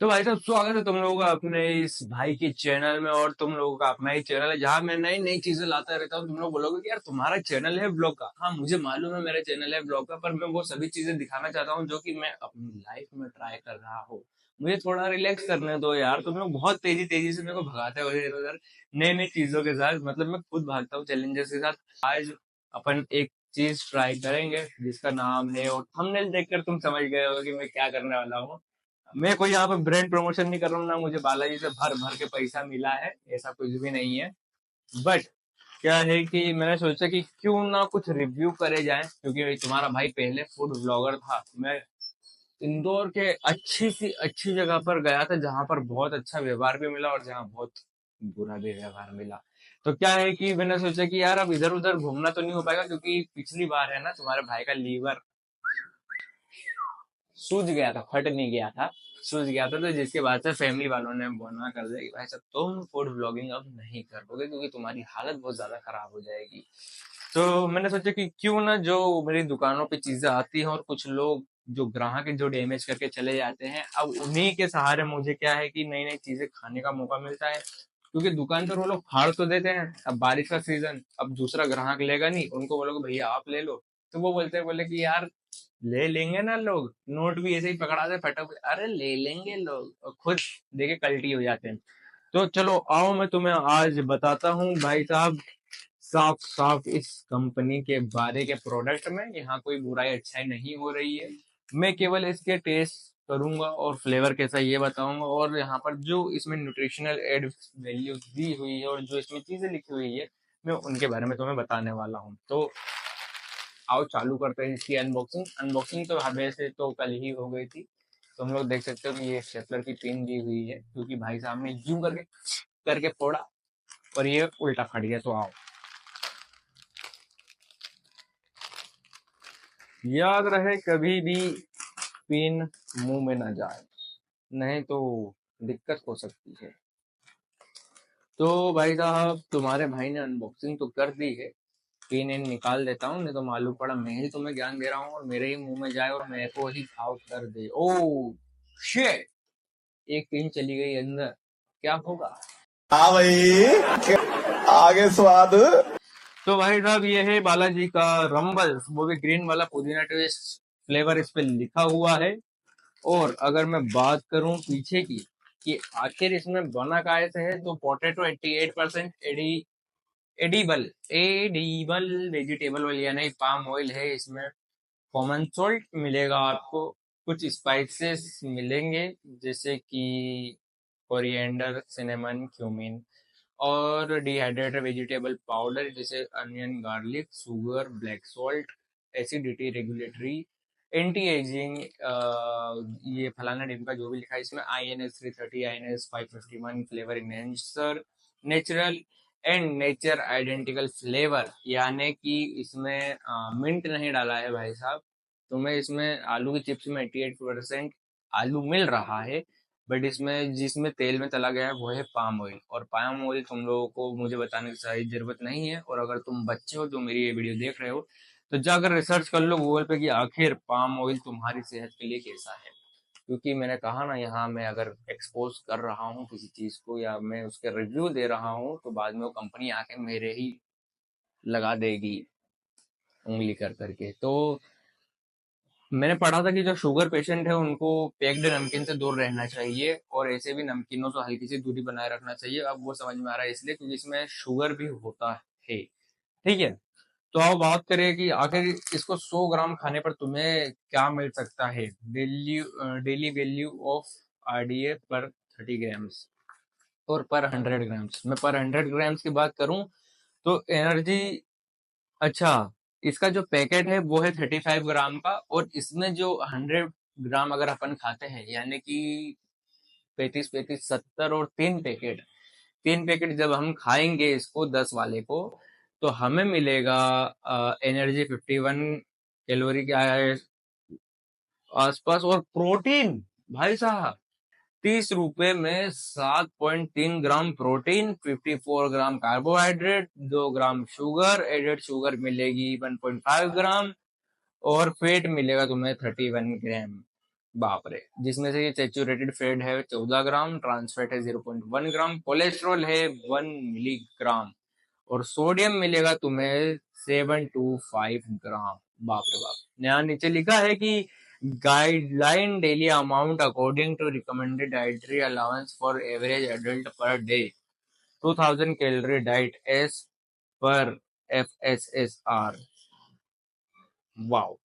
तो भाई साहब, स्वागत है तुम लोगों का अपने इस भाई के चैनल में। और तुम लोगों का अपना ही चैनल है जहां मैं नई नई चीजें लाता रहता हूँ। तुम लोग बोलोगे कि यार तुम्हारा चैनल है ब्लॉग का। हाँ, मुझे मालूम है मेरा चैनल है ब्लॉग का, पर मैं वो सभी चीजें दिखाना चाहता हूँ जो कि मैं अपनी लाइफ में ट्राई कर रहा हूँ। मुझे थोड़ा रिलैक्स करने दो यार। तुम लोग बहुत तेजी तेजी से मेरे को भगाते हो इधर उधर नई नई चीजों के साथ। मतलब मैं खुद भागता हूँ चैलेंजेस के साथ। आज अपन एक चीज ट्राई करेंगे जिसका नाम है, और थंबनेल देखकर तुम समझ गए हो कि मैं क्या करने वाला हूँ। मैं कोई यहाँ पे ब्रांड प्रमोशन नहीं कर रहा हूँ, ना मुझे बालाजी से भर भर के पैसा मिला है, ऐसा कुछ भी नहीं है। बट क्या है कि मैंने सोचा कि क्यों ना कुछ रिव्यू करे जाए, क्योंकि तुम्हारा भाई पहले फूड ब्लॉगर था। मैं इंदौर के अच्छी सी अच्छी जगह पर गया था जहां पर बहुत अच्छा व्यवहार भी मिला और जहां बहुत बुरा भी व्यवहार मिला। तो क्या है कि मैंने सोचा कि यार अब इधर उधर घूमना तो नहीं हो पाएगा, क्योंकि पिछली बार है ना तुम्हारे भाई का लीवर सूझ गया था, फट नहीं गया था, सूझ गया था। तो जिसके बाद से फैमिली वालों ने मना कर दिया कि भाई साहब तुम फूड ब्लॉगिंग अब नहीं करोगे, क्योंकि तुम्हारी हालत बहुत ज्यादा खराब हो जाएगी। तो मैंने सोचा कि क्यों ना जो मेरी दुकानों पे चीजें आती हैं और कुछ लोग जो ग्राहक है जो डैमेज करके चले जाते हैं, अब उन्हीं के सहारे मुझे क्या है कि नई नई चीजें खाने का मौका मिलता है। क्योंकि दुकान पर वो लोग फाड़ तो देते हैं, अब बारिश का सीजन, अब दूसरा ग्राहक लेगा नहीं, उनको बोलोगे भैया आप ले लो, तो वो बोले कि यार ले लेंगे ना लोग, नोट भी ऐसे ही पकड़ा दे फटक, अरे ले लेंगे लोग, और खुद देखे कल्टी हो जाते हैं। तो चलो आओ मैं तुम्हें आज बताता हूँ भाई साहब, साफ साफ इस कंपनी के बारे के प्रोडक्ट में। यहाँ कोई बुराई अच्छाई नहीं हो रही है, मैं केवल इसके टेस्ट करूंगा और फ्लेवर कैसा है ये बताऊंगा, और यहाँ पर जो इसमें न्यूट्रिशनल एड वैल्यू दी हुई है और जो इसमें चीजें लिखी हुई है, मैं उनके बारे में तुम्हें बताने वाला हूँ। तो आओ चालू करते हैं इसकी अनबॉक्सिंग। अनबॉक्सिंग तो वैसे तो कल ही हो गई थी। तुम लोग देख सकते हो कि ये स्टेपलर की पिन दी हुई है, क्योंकि भाई साहब ने यूं करके फोड़ा और ये उल्टा फट गया। तो आओ, याद रहे कभी भी पिन मुंह में ना जाए, नहीं तो दिक्कत हो सकती है। तो भाई साहब तुम्हारे भाई ने अनबॉक्सिंग तो कर दी है, पिन इन निकाल देता हूँ, नहीं तो मालूम पड़ा मैं ही तुम्हें ज्ञान दे रहा हूँ और मेरे ही मुंह में जाए और मेरे को ही घाव कर दे। ओ शिट, एक पिन चली गई अंदर, क्या होगा। हाँ भाई, आगे स्वाद। तो भाई साहब ये है बालाजी का रंबल, वो भी ग्रीन वाला पुदीना ट्विस्ट फ्लेवर इस पे लिखा हुआ है। और अगर मैं बात करूं पीछे की कि आखिर इसमें बना काय से है, तो potato 88% edible edible vegetable oil यानी पाम ऑयल है इसमें। कॉमन सॉल्ट मिलेगा आपको, कुछ स्पाइसेस मिलेंगे जैसे कि कोरिएंडर, सिनेमन, क्यूमिन, और डिहाइड्रेटेड वेजिटेबल पाउडर जैसे onion, garlic, sugar, black salt, acidity regulatory, anti ageing, ये फलाना ढिमका जो भी लिखा है इसमें, INS 330, INS 551, flavour enhancer, natural and nature identical flavour, यानी कि इसमें मिंट नहीं डाला है भाई साहब। तुम्हें इसमें आलू की चिप्स में 88% आलू मिल रहा है, बट इसमें जिसमें तेल में तला गया है वो है पाम ऑयल। और पाम ऑयल तुम लोगों को मुझे बताने की सारी जरूरत नहीं है, और अगर तुम बच्चे हो जो मेरी ये वीडियो देख रहे हो, तो जाकर रिसर्च कर लो गूगल पे कि आखिर पाम ऑयल तुम्हारी सेहत के लिए कैसा है। क्योंकि मैंने कहा ना, यहाँ मैं अगर एक्सपोज कर रहा हूँ किसी चीज को या मैं उसके रिव्यू दे रहा हूँ, तो बाद में वो कंपनी आके मेरे ही लगा देगी उंगली कर करके। तो मैंने पढ़ा था कि जो शुगर पेशेंट है उनको पैक्ड नमकीन से दूर रहना चाहिए, और ऐसे भी नमकीनों से हल्की सी दूरी बनाए रखना चाहिए। अब वो समझ में आ रहा है इसलिए क्योंकि इसमें शुगर भी होता है। ठीक है, तो अब बात करें कि आखिर इसको 100 ग्राम खाने पर तुम्हें क्या मिल सकता है। डेली वैल्यू ऑफ RDA पर 30 ग्राम्स और पर 100 ग्राम्स। मैं पर 100 ग्राम्स की बात करूं तो एनर्जी, अच्छा, इसका जो पैकेट है वो है 35 ग्राम का, और इसमें जो 100 ग्राम अगर अपन खाते हैं, यानी कि 35 35 70 और 3 पैकेट जब हम खाएंगे इसको 10 वाले को, तो हमें मिलेगा एनर्जी 51 कैलोरी के आसपास, और प्रोटीन भाई साहब 30 रुपए में 7.3 gram protein, 54 gram carbohydrate, 2 gram sugar, added sugar मिलेगी 1.5 ग्राम, और फेट मिलेगा तुम्हें 31 ग्राम। बाप रे, जिसमें से ये सैचुरेटेड फैट है 14 ग्राम, ट्रांस फैट है 0.1 ग्राम, कोलेस्ट्रॉल है 1 मिलीग्राम और सोडियम मिलेगा तुम्हें 725 ग्राम। बाप रे बाप। यहाँ नीचे लिखा है कि guideline daily amount according to recommended dietary allowance for average adult per day 2000 calorie diet as per FSSR। Wow.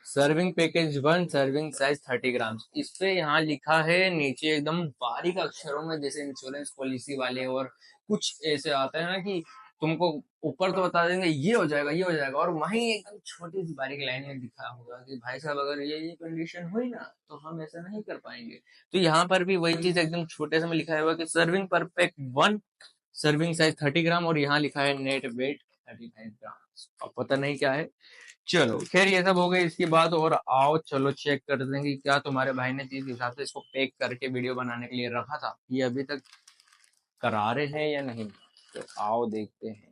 Serving package 1, serving size 30 gram. इस पे यहाँ लिखा है नीचे एकदम बारीक अक्षरों में, जैसे इंश्योरेंस पॉलिसी वाले और कुछ ऐसे आता है ना कि तुमको ऊपर तो बता देंगे ये हो जाएगा ये हो जाएगा, और वहीं एकदम छोटी सी बारीक लाइन में लिखा होगा कि भाई साहब अगर ये कंडीशन हुई ना तो हम ऐसा नहीं कर पाएंगे। तो यहाँ पर भी वही चीज एकदम छोटे से में लिखा हुआ कि सर्विंग परफेक्ट 1, सर्विंग साइज 30 ग्राम, और यहाँ लिखा है नेट वेट 35 ग्राम। अब पता नहीं क्या है। चलो खैर ये सब हो गई इसकी बात, और आओ चलो चेक कर दें कि क्या तुम्हारे भाई ने जिस हिसाब से इसको पैक करके वीडियो बनाने के लिए रखा था ये अभी तक करा रहे हैं या नहीं। तो आओ देखते हैं।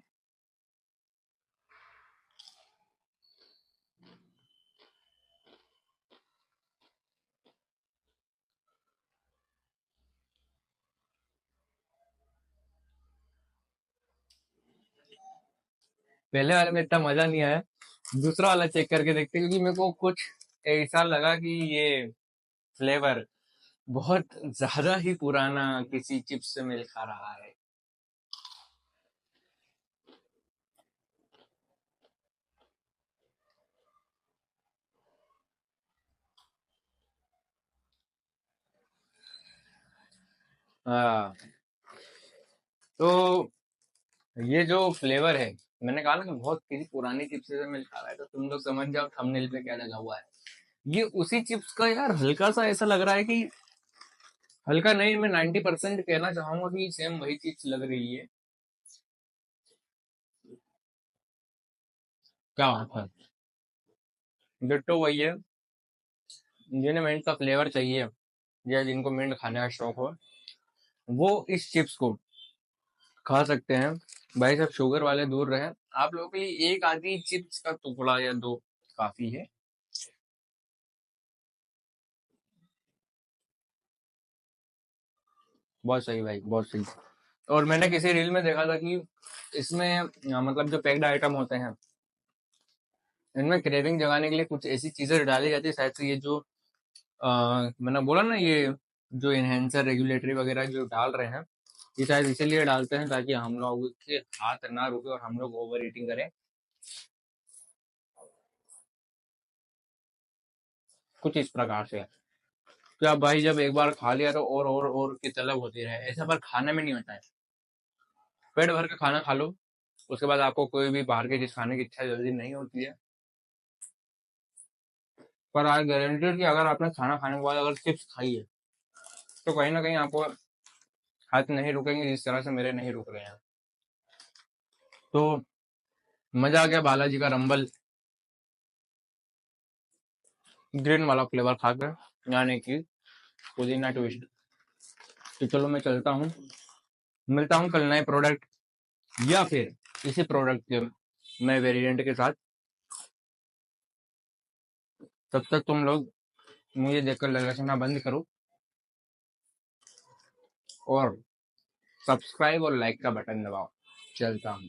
पहले वाले में इतना मजा नहीं आया, दूसरा वाला चेक करके देखते हैं, क्योंकि मेरे को कुछ ऐसा लगा कि ये फ्लेवर बहुत ज्यादा ही पुराना किसी चिप्स से मेल खा रहा है। हाँ, तो ये जो फ्लेवर है, मैंने कहा ना कि बहुत किसी पुरानी चिप्स से मिल खा रहा है, तो तुम लोग समझ जाओ थंबनेल पे क्या लगा हुआ है। ये उसी चिप्स का यार हल्का सा ऐसा लग रहा है कि, हल्का नहीं, मैं 90% कहना चाहूंगा कि सेम वही चीज लग रही है। क्या बात है, डिट्टो वही है। जिन्हें मिंट का फ्लेवर चाहिए या जिनको मिंट खाने का शौक हो वो इस चिप्स को खा सकते हैं। भाई साहब शुगर वाले दूर रहे, आप लोगों के लिए एक आधी चिप्स का टुकड़ा या दो काफी है। बहुत सही भाई, बहुत सही। और मैंने किसी रील में देखा था कि इसमें मतलब जो पैक्ड आइटम होते हैं इनमें क्रेविंग जगाने के लिए कुछ ऐसी चीजें डाली जाती है, शायद से ये जो मैंने बोला ना, ये जो इनहेंसर रेगुलेटरी वगैरह जो डाल रहे हैं ये शायद इसीलिए डालते हैं ताकि हम लोग के हाथ ना रुके और हम लोग ओवर ईटिंग करें, कुछ इस प्रकार से। तो आप भाई जब एक बार खा लिया तो और की तलब होती रहे, ऐसा पर खाने में नहीं होता है। पेट भर के खाना खा लो, उसके बाद आपको कोई भी बाहर की चीज खाने की इच्छा जल्दी नहीं होती है। पर आज गारंटेड कि अगर आपने खाना खाने के बाद अगर चिप्स खाई है तो कहीं ना कहीं आपको हाथ नहीं रुकेंगे जिस तरह से मेरे नहीं रुक रहे हैं। तो मजा आ गया बालाजी का रंबल ग्रीन वाला फ्लेवर खाकर, यानी कि पुदीना ट्विस्ट। तो चलो मैं चलता हूँ, मिलता हूँ कल नए प्रोडक्ट या फिर इसी प्रोडक्ट के नए वेरिएंट के साथ। तब तक तुम लोग मुझे देखकर ललचना बंद करो और सब्सक्राइब और लाइक का बटन दबाओ। चलता हूँ।